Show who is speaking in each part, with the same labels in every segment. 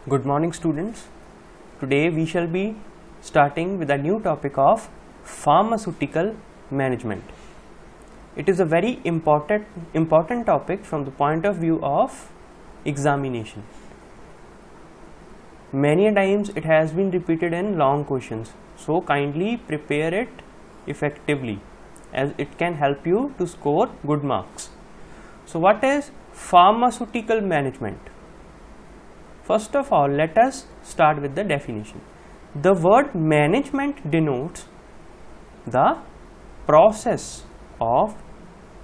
Speaker 1: Good morning students. Today we shall be starting with a new topic of pharmaceutical management. It is a very important topic from the point of view of examination. Many times it has been repeated in long questions, so kindly prepare it effectively as it can help you to score good marks. So what is pharmaceutical management? First of all, let us start with the definition. The word management denotes the process of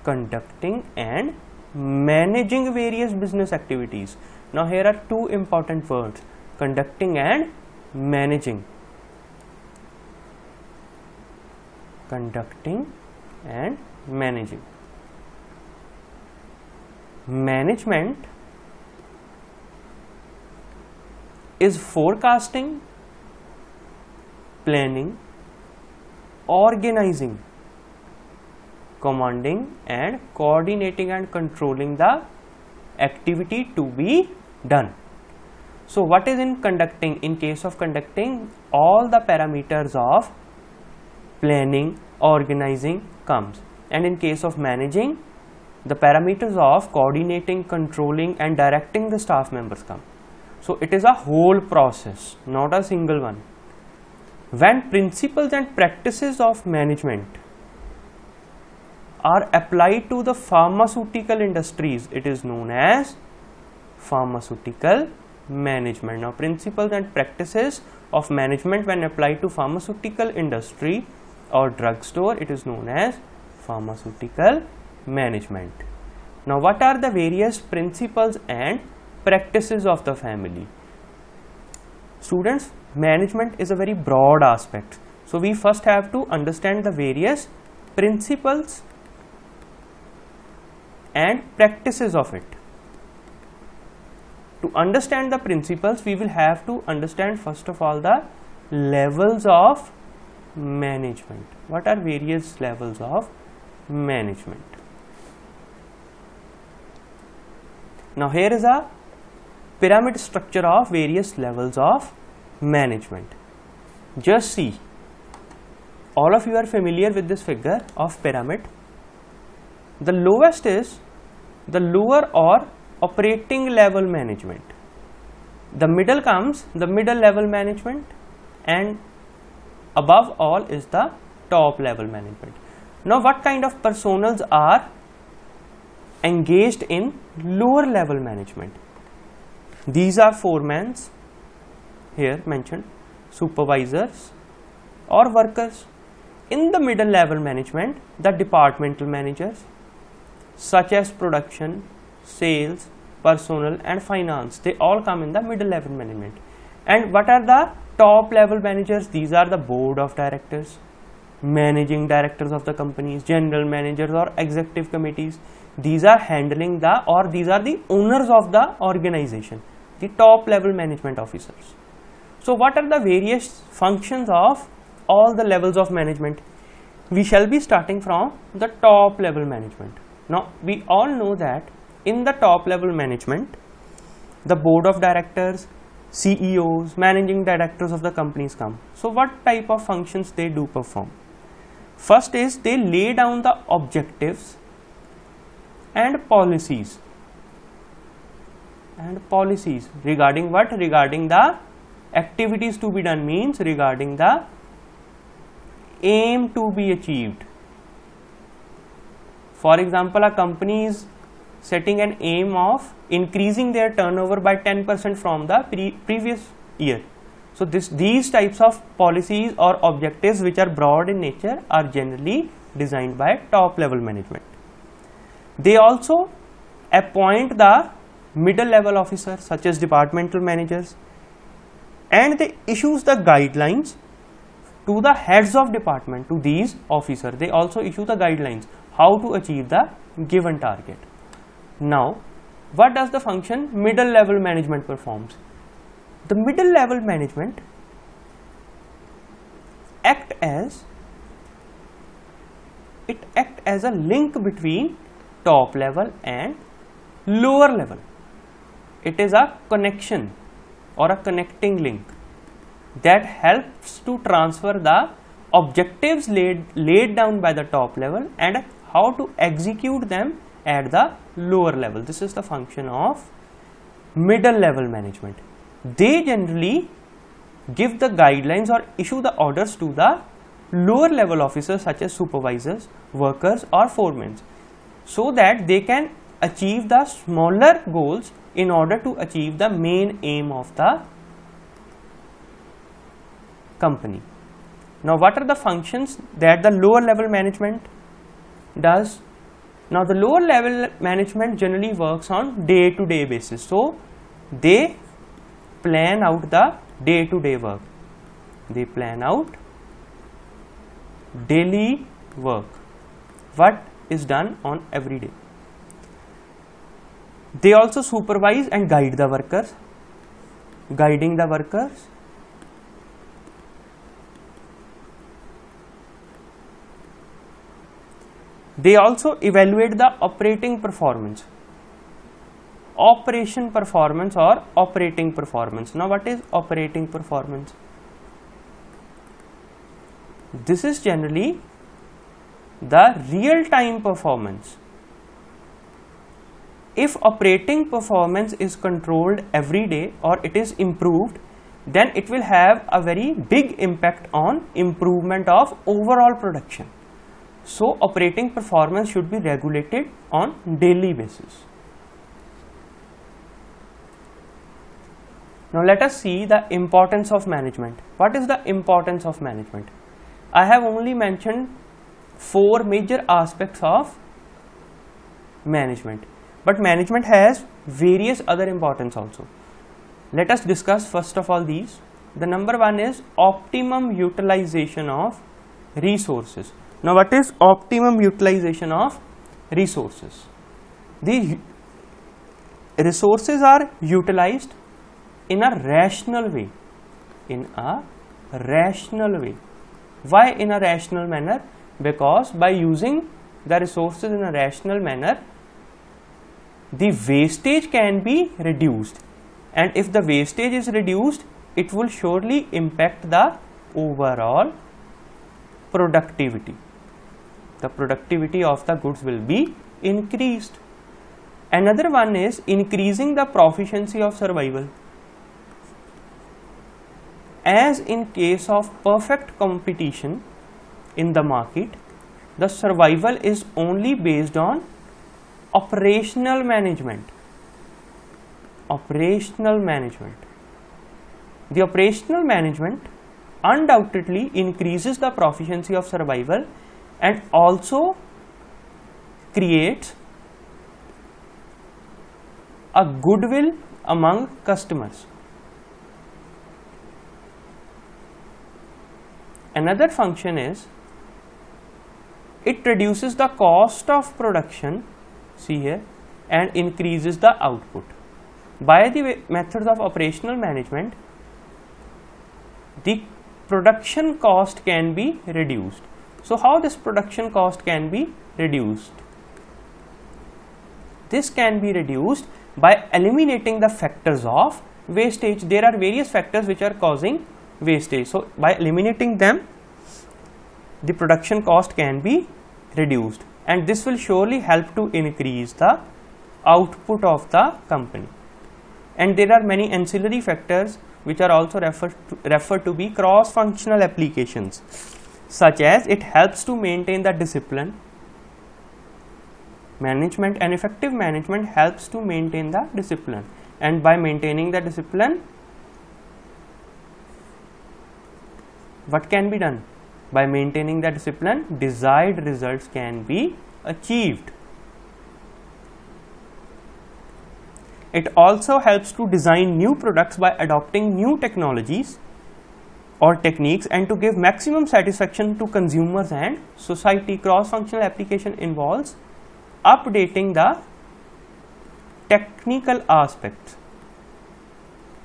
Speaker 1: conducting and managing various business activities. Now here are two important words, conducting and managing. Conducting and managing. Management is forecasting, planning, organizing, commanding and coordinating and controlling the activity to be done. So what is in conducting? In case of conducting, all the parameters of planning, organizing comes, and in case of managing, the parameters of coordinating, controlling and directing the staff members come. So it is a whole process, not a single one. When principles and practices of management are applied to the pharmaceutical industries, it is known as pharmaceutical management. Now principles and practices of management when applied to pharmaceutical industry or drugstore, it is known as pharmaceutical management. Now what are the various principles and practices of the family? Students, management is a very broad aspect, so we first have to understand the various principles and practices of it. To understand the principles, we will have to understand first of all the levels of management. What are various levels of management? Now here is a pyramid structure of various levels of management. Just see, all of you are familiar with this figure of pyramid. The lowest is the lower or operating level management. The middle comes the middle level management, and above all is the top level management. Now what kind of personals are engaged in lower level management? These are foremen here mentioned, supervisors or workers. In the middle level management, the departmental managers such as production, sales, personnel and finance, they all come in the middle level management. And what are the top level managers? These are the board of directors, managing directors of the companies, general managers or executive committees. These are handling the, or these are the owners of the organization, the top level management officers. So what are the various functions of all the levels of management? We shall be starting from the top level management. Now we all know that in the top level management, the board of directors, CEOs, managing directors of the companies come. So what type of functions they do perform? First is they lay down the objectives and policies. And policies regarding what? Regarding the activities to be done, means regarding the aim to be achieved. For example, a company is setting an aim of increasing their turnover by 10% from the previous year. So these types of policies or objectives which are broad in nature are generally designed by top level management. They also appoint the middle level officers such as departmental managers, and they issues the guidelines to the heads of department, to these officers. They also issue the guidelines how to achieve the given target. Now what does the function middle level management performs? The middle level management act as a link between top level and lower level. It is a connection or a connecting link that helps to transfer the objectives laid down by the top level and how to execute them at the lower level. This is the function of middle level management. They generally give the guidelines or issue the orders to the lower level officers such as supervisors, workers or foremen, so that they can achieve the smaller goals in order to achieve the main aim of the company. Now what are the functions that the lower level management does? Now the lower level management generally works on day-to-day basis. So they plan out the day-to-day work. They plan out daily work, what is done on every day. They also supervise and guide the workers, guiding the workers. They also evaluate the operating performance, operation performance or operating performance. Now what is operating performance? This is generally the real-time performance. If operating performance is controlled every day or it is improved, then it will have a very big impact on improvement of overall production. So operating performance should be regulated on daily basis. Now let us see the importance of management. What is the importance of management? I have only mentioned 4 major aspects of management, but management has various other importance also. Let us discuss first of all these. The number 1 is optimum utilization of resources. Now what is optimum utilization of resources? The resources are utilized in a rational way. In a rational way. Why in a rational manner? Because by using the resources in a rational manner, the wastage can be reduced, and if the wastage is reduced, it will surely impact the overall productivity. The productivity of the goods will be increased. Another one is increasing the proficiency of survival. As in case of perfect competition in the market, the survival is only based on operational management. Operational management. The operational management undoubtedly increases the proficiency of survival and also creates a goodwill among customers. Another function is it reduces the cost of production, see here, and increases the output. By the methods of operational management, the production cost can be reduced. So how this production cost can be reduced? This can be reduced by eliminating the factors of wastage. There are various factors which are causing wastage. So by eliminating them, the production cost can be reduced, and this will surely help to increase the output of the company. And there are many ancillary factors which are also referred to be cross-functional applications, such as it helps to maintain the discipline. Management and effective management helps to maintain the discipline, and by maintaining the discipline, what can be done? By maintaining the discipline, desired results can be achieved. It also helps to design new products by adopting new technologies or techniques and to give maximum satisfaction to consumers and society. Cross-functional application involves updating the technical aspects.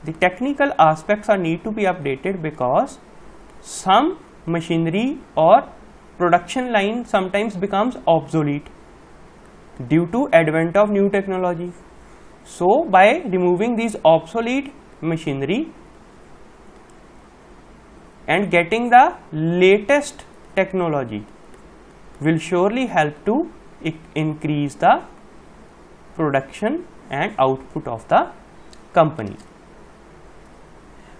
Speaker 1: The technical aspects are need to be updated because some machinery or production line sometimes becomes obsolete due to advent of new technology. So by removing these obsolete machinery and getting the latest technology will surely help to increase the production and output of the company.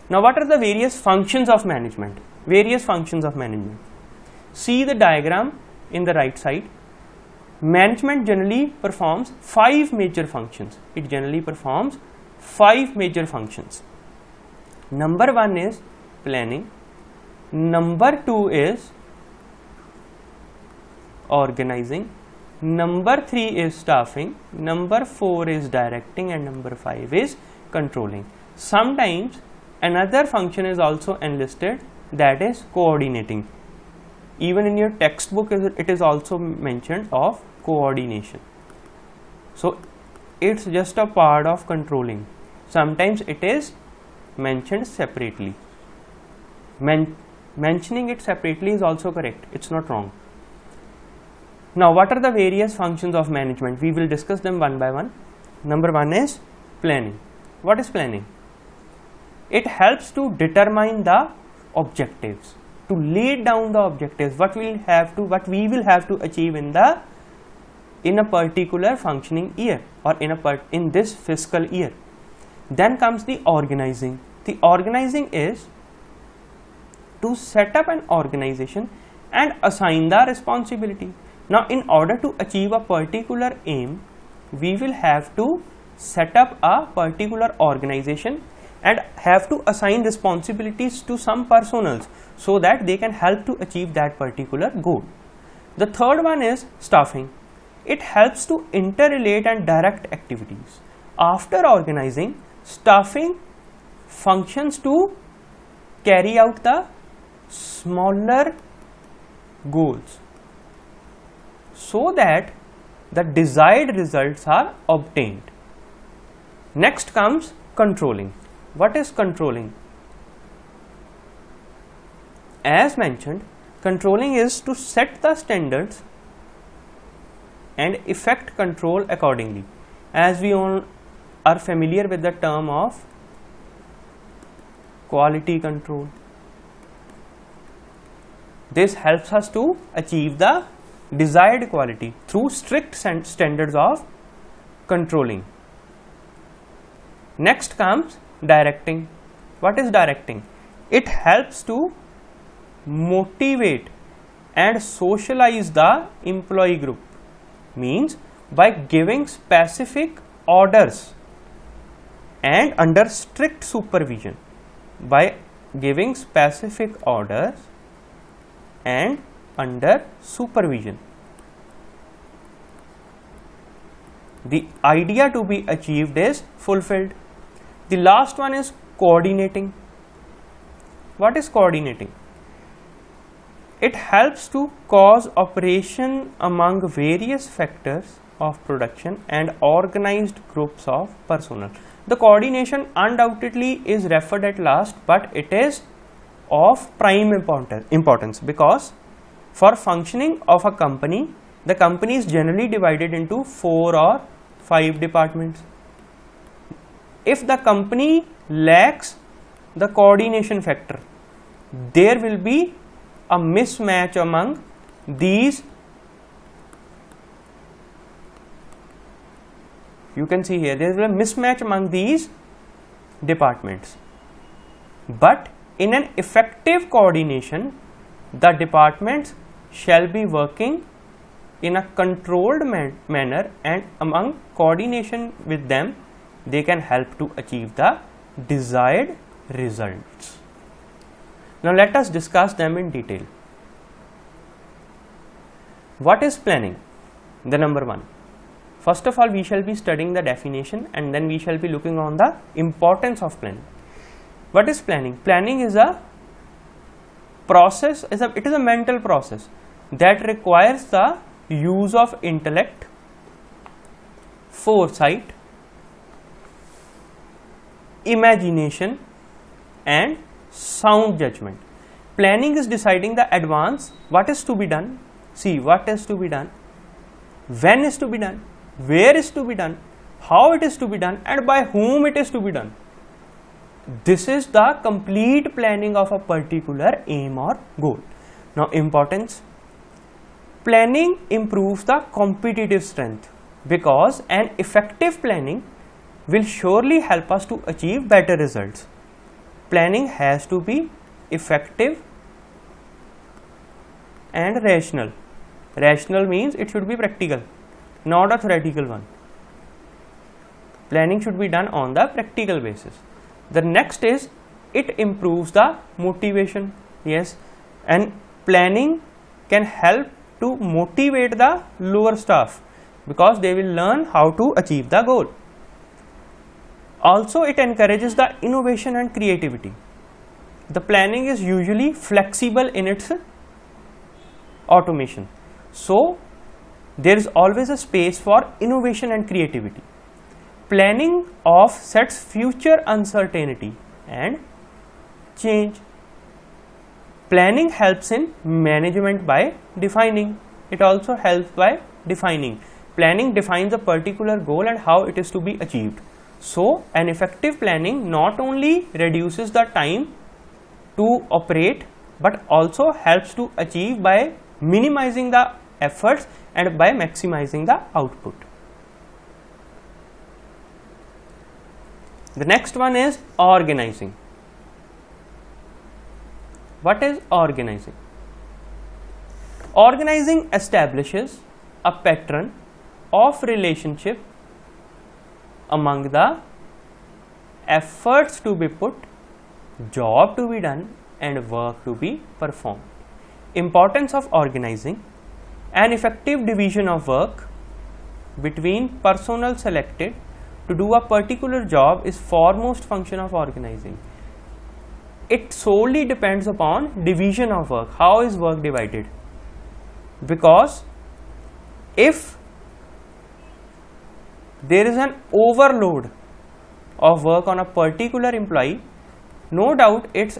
Speaker 1: Now, what are the various functions of management? Various functions of management. See the diagram in the right side. Management generally performs 5 major functions. It generally performs 5 major functions. Number 1 is planning. Number 2 is organizing. Number 3 is staffing. Number 4 is directing, and number 5 is controlling. Sometimes another function is also enlisted, that is coordinating. Even in your textbook it is also mentioned of coordination. So it's just a part of controlling. Sometimes it is mentioned separately. Mentioning it separately is also correct. It's not wrong. Now, what are the various functions of management? We will discuss them one by one. Number 1 is planning. What is planning? It helps to determine the objectives, to lay down the objectives, what we will have to achieve in a particular functioning year or in this fiscal year. Then comes the organizing. The organizing is to set up an organization and assign the responsibility. Now, in order to achieve a particular aim, we will have to set up a particular organization and have to assign responsibilities to some personals so that they can help to achieve that particular goal. The third one is staffing. It helps to interrelate and direct activities. After organizing, staffing functions to carry out the smaller goals so that the desired results are obtained. Next comes controlling. What is controlling? As mentioned, controlling is to set the standards and effect control accordingly. As we all are familiar with the term of quality control, this helps us to achieve the desired quality through strict standards of controlling. Next comes directing. What is directing? It helps to motivate and socialize the employee group, means by giving specific orders and under strict supervision. By giving specific orders and under supervision, the idea to be achieved is fulfilled. The last one is coordinating. What is coordinating? It helps to cause operation among various factors of production and organized groups of personnel. The coordination undoubtedly is referred at last, but it is of prime importance because for functioning of a company, the company is generally divided into 4 or 5 departments. If the company lacks the coordination factor, there will be a mismatch among these. You can see here there is a mismatch among these departments. But in an effective coordination, the departments shall be working in a controlled manner, and among coordination with them, they can help to achieve the desired results. Now let us discuss them in detail. What is planning? The number 1. First of all, we shall be studying the definition and then we shall be looking on the importance of planning. What is planning? Planning is a process, it is a mental process that requires the use of intellect, foresight, imagination and sound judgment. Planning is deciding the advance, what is to be done, see what is to be done, when is to be done, where is to be done, how it is to be done and by whom it is to be done. This is the complete planning of a particular aim or goal. Now, importance. Planning improves the competitive strength because an effective planning will surely help us to achieve better results. Planning has to be effective and rational. Rational means it should be practical, not a theoretical one. Planning should be done on the practical basis. The next is it improves the motivation. Yes, and planning can help to motivate the lower staff because they will learn how to achieve the goal. Also, it encourages the innovation and creativity. The planning is usually flexible in its automation. So, there is always a space for innovation and creativity. Planning offsets future uncertainty and change. Planning helps in management by defining. It also helps by defining. Planning defines a particular goal and how it is to be achieved. So, an effective planning not only reduces the time to operate but also helps to achieve by minimizing the efforts and by maximizing the output. The next one is organizing. What is organizing? Organizing establishes a pattern of relationship among the efforts to be put, job to be done and work to be performed. Importance of organizing. An effective division of work between personnel selected to do a particular job is foremost function of organizing. It solely depends upon division of work. How is work divided? Because if there is an overload of work on a particular employee, no doubt its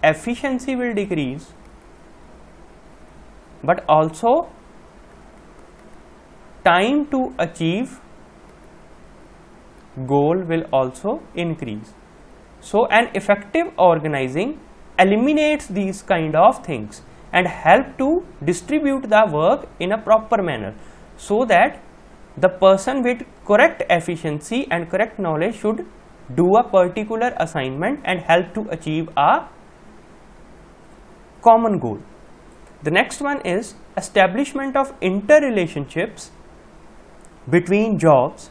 Speaker 1: efficiency will decrease, but also time to achieve goal will also increase. So, an effective organizing eliminates these kind of things and help to distribute the work in a proper manner so that the person with correct efficiency and correct knowledge should do a particular assignment and help to achieve a common goal. The next one is establishment of interrelationships between jobs,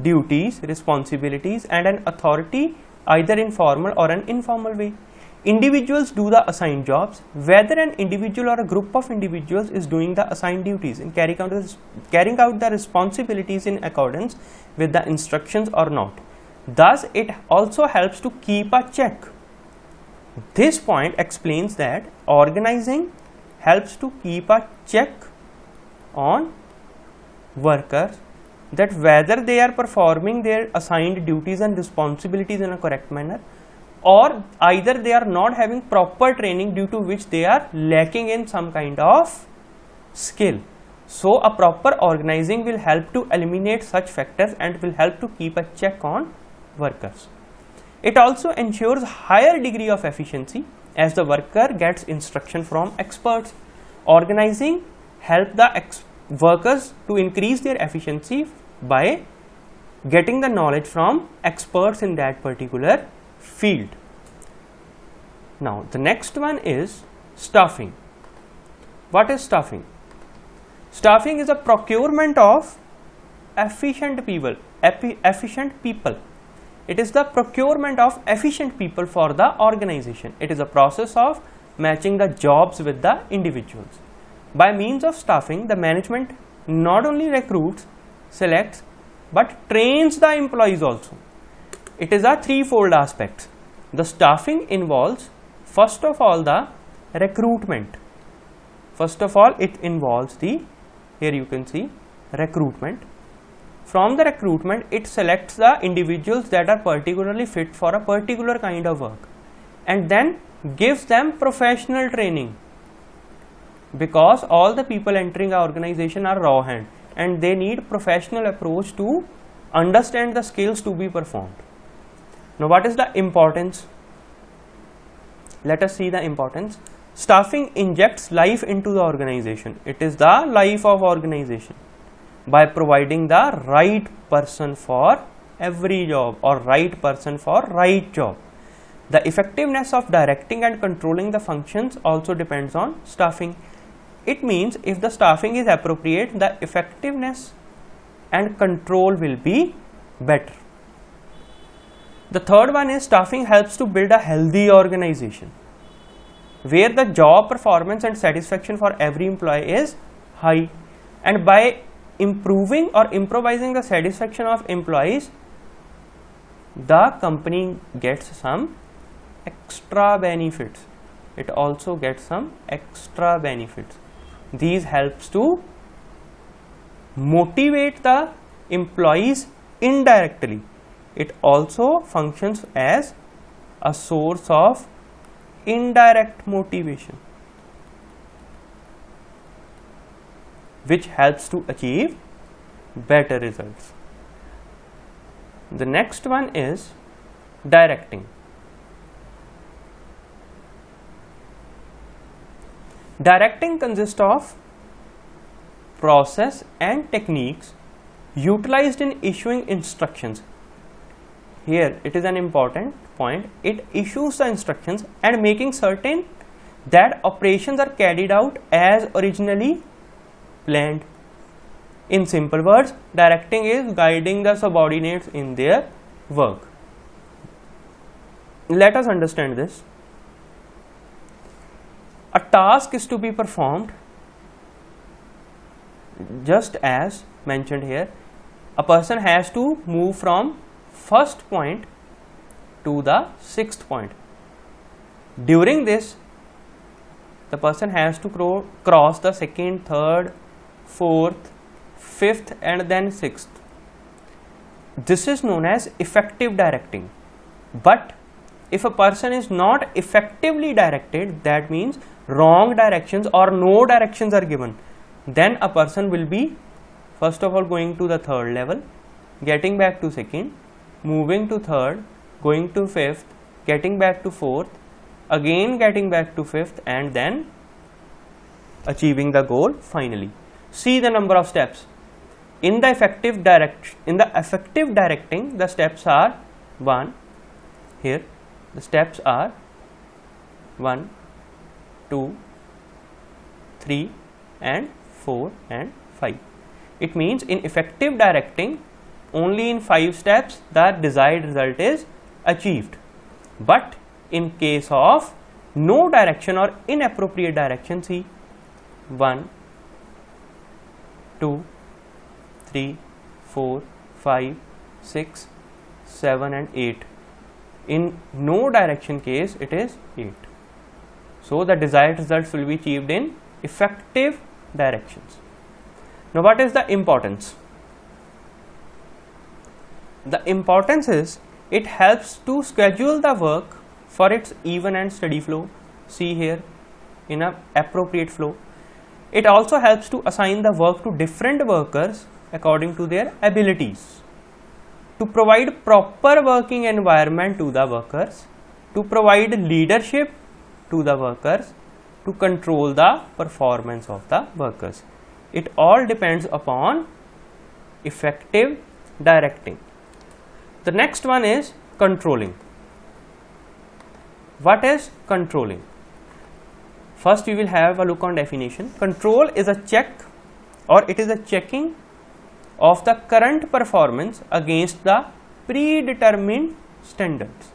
Speaker 1: duties, responsibilities and an authority either in formal or an informal way. Individuals do the assigned jobs, whether an individual or a group of individuals is doing the assigned duties and carrying out the responsibilities in accordance with the instructions or not. Thus, it also helps to keep a check. This point explains that organizing helps to keep a check on workers, that whether they are performing their assigned duties and responsibilities in a correct manner, or either they are not having proper training due to which they are lacking in some kind of skill. So, a proper organizing will help to eliminate such factors and will help to keep a check on workers. It also ensures higher degree of efficiency as the worker gets instruction from experts. Organizing help the workers to increase their efficiency by getting the knowledge from experts in that particular field. Now, the next one is staffing. What is staffing? Staffing is a procurement of efficient people. It is the procurement of efficient people for the organization. It is a process of matching the jobs with the individuals. By means of staffing, the management not only recruits, selects, but trains the employees also. It is a threefold aspect. The staffing involves, first of all, the recruitment. First of all, it involves the, here you can see, recruitment. From the recruitment, it selects the individuals that are particularly fit for a particular kind of work and then gives them professional training, because all the people entering our organization are raw hand and they need professional approach to understand the skills to be performed. Now what is the importance? Let us see the importance. Staffing injects life into the organization. It is the life of organization by providing the right person for every job or right person for right job. The effectiveness of directing and controlling the functions also depends on staffing. It means if the staffing is appropriate, the effectiveness and control will be better. The third one is staffing helps to build a healthy organization where the job performance and satisfaction for every employee is high, and by improving or improvising the satisfaction of employees, the company gets some extra benefits. It also gets some extra benefits. These helps to motivate the employees indirectly. It also functions as a source of indirect motivation, which helps to achieve better results. The next one is directing. Directing consists of process and techniques utilized in issuing instructions. Here it is an important point. It issues the instructions and making certain that operations are carried out as originally planned. In simple words, directing is guiding the subordinates in their work. Let us understand this. A task is to be performed just as mentioned here. A person has to move from first point to the sixth point. During this, the person has to cross the second, third, fourth, fifth and then sixth. This is known as effective directing. But if a person is not effectively directed, that means wrong directions or no directions are given, then a person will be first of all going to the third level, getting back to second, moving to third, going to fifth, getting back to fourth, again getting back to fifth, and then achieving the goal finally. See the number of steps. In the effective directing, the steps are 1. Here the steps are 1, 2, 3 and 4 and 5. It means in effective directing, only in 5 steps the desired result is achieved. But in case of no direction or inappropriate direction, see 1, 2, 3, 4, 5, 6, 7 and 8. In no direction case it is 8. So the desired results will be achieved in effective directions. Now what is the importance? The importance is it helps to schedule the work for its even and steady flow. See here, in an appropriate flow. It also helps to assign the work to different workers according to their abilities, to provide proper working environment to the workers, to provide leadership to the workers, to control the performance of the workers. It all depends upon effective directing. The next one is controlling. What is controlling? First we will have a look on definition. Control is a check, or it is a checking of the current performance against the predetermined standards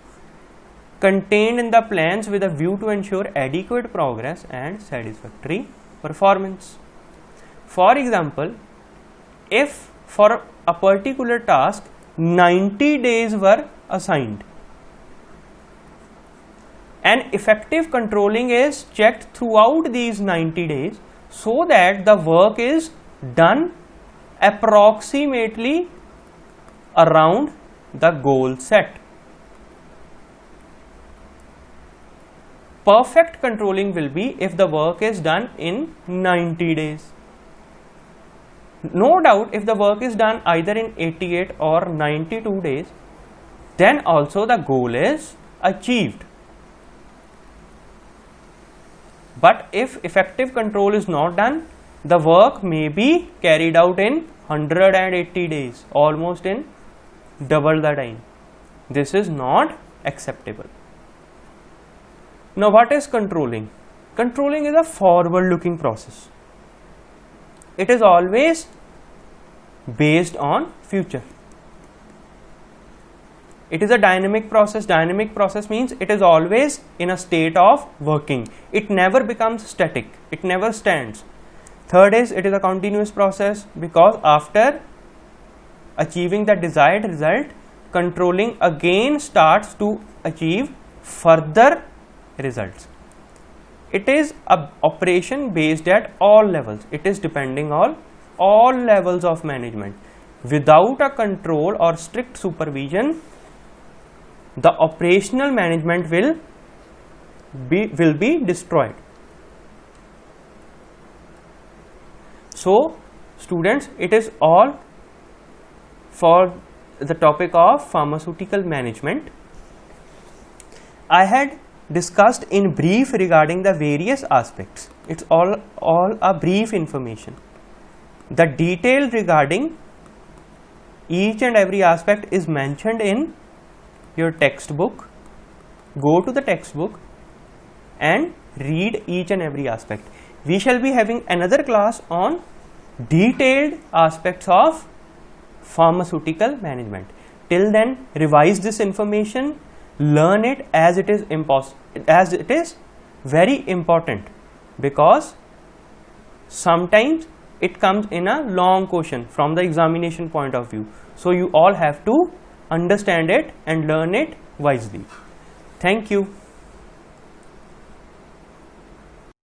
Speaker 1: contained in the plans with a view to ensure adequate progress and satisfactory performance. For example, if for a particular task 90 days were assigned, and effective controlling is checked throughout these 90 days so that the work is done approximately around the goal set. Perfect controlling will be if the work is done in 90 days. No doubt if the work is done either in 88 or 92 days, then also the goal is achieved. But if effective control is not done, the work may be carried out in 180 days, almost in double the time. This is not acceptable. Now what is controlling? Controlling is a forward looking process. It is always based on future. It is a dynamic process. Dynamic process means it is always in a state of working. It never becomes static. It never stands. Third is, it is a continuous process, because after achieving the desired result, controlling again starts to achieve further results. It is a operation based at all levels. It is depending on all levels of management. Without a control or strict supervision, the operational management will be destroyed. So students, it is all for the topic of pharmaceutical management. I had discussed in brief regarding the various aspects. It's all a brief information. The detail regarding each and every aspect is mentioned in your textbook. Go to the textbook and read each and every aspect. We shall be having another class on detailed aspects of pharmaceutical management. Till then, revise this information, learn it, as it is very important, because sometimes it comes in a long question from the examination point of view. So you all have to understand it and learn it wisely. Thank you.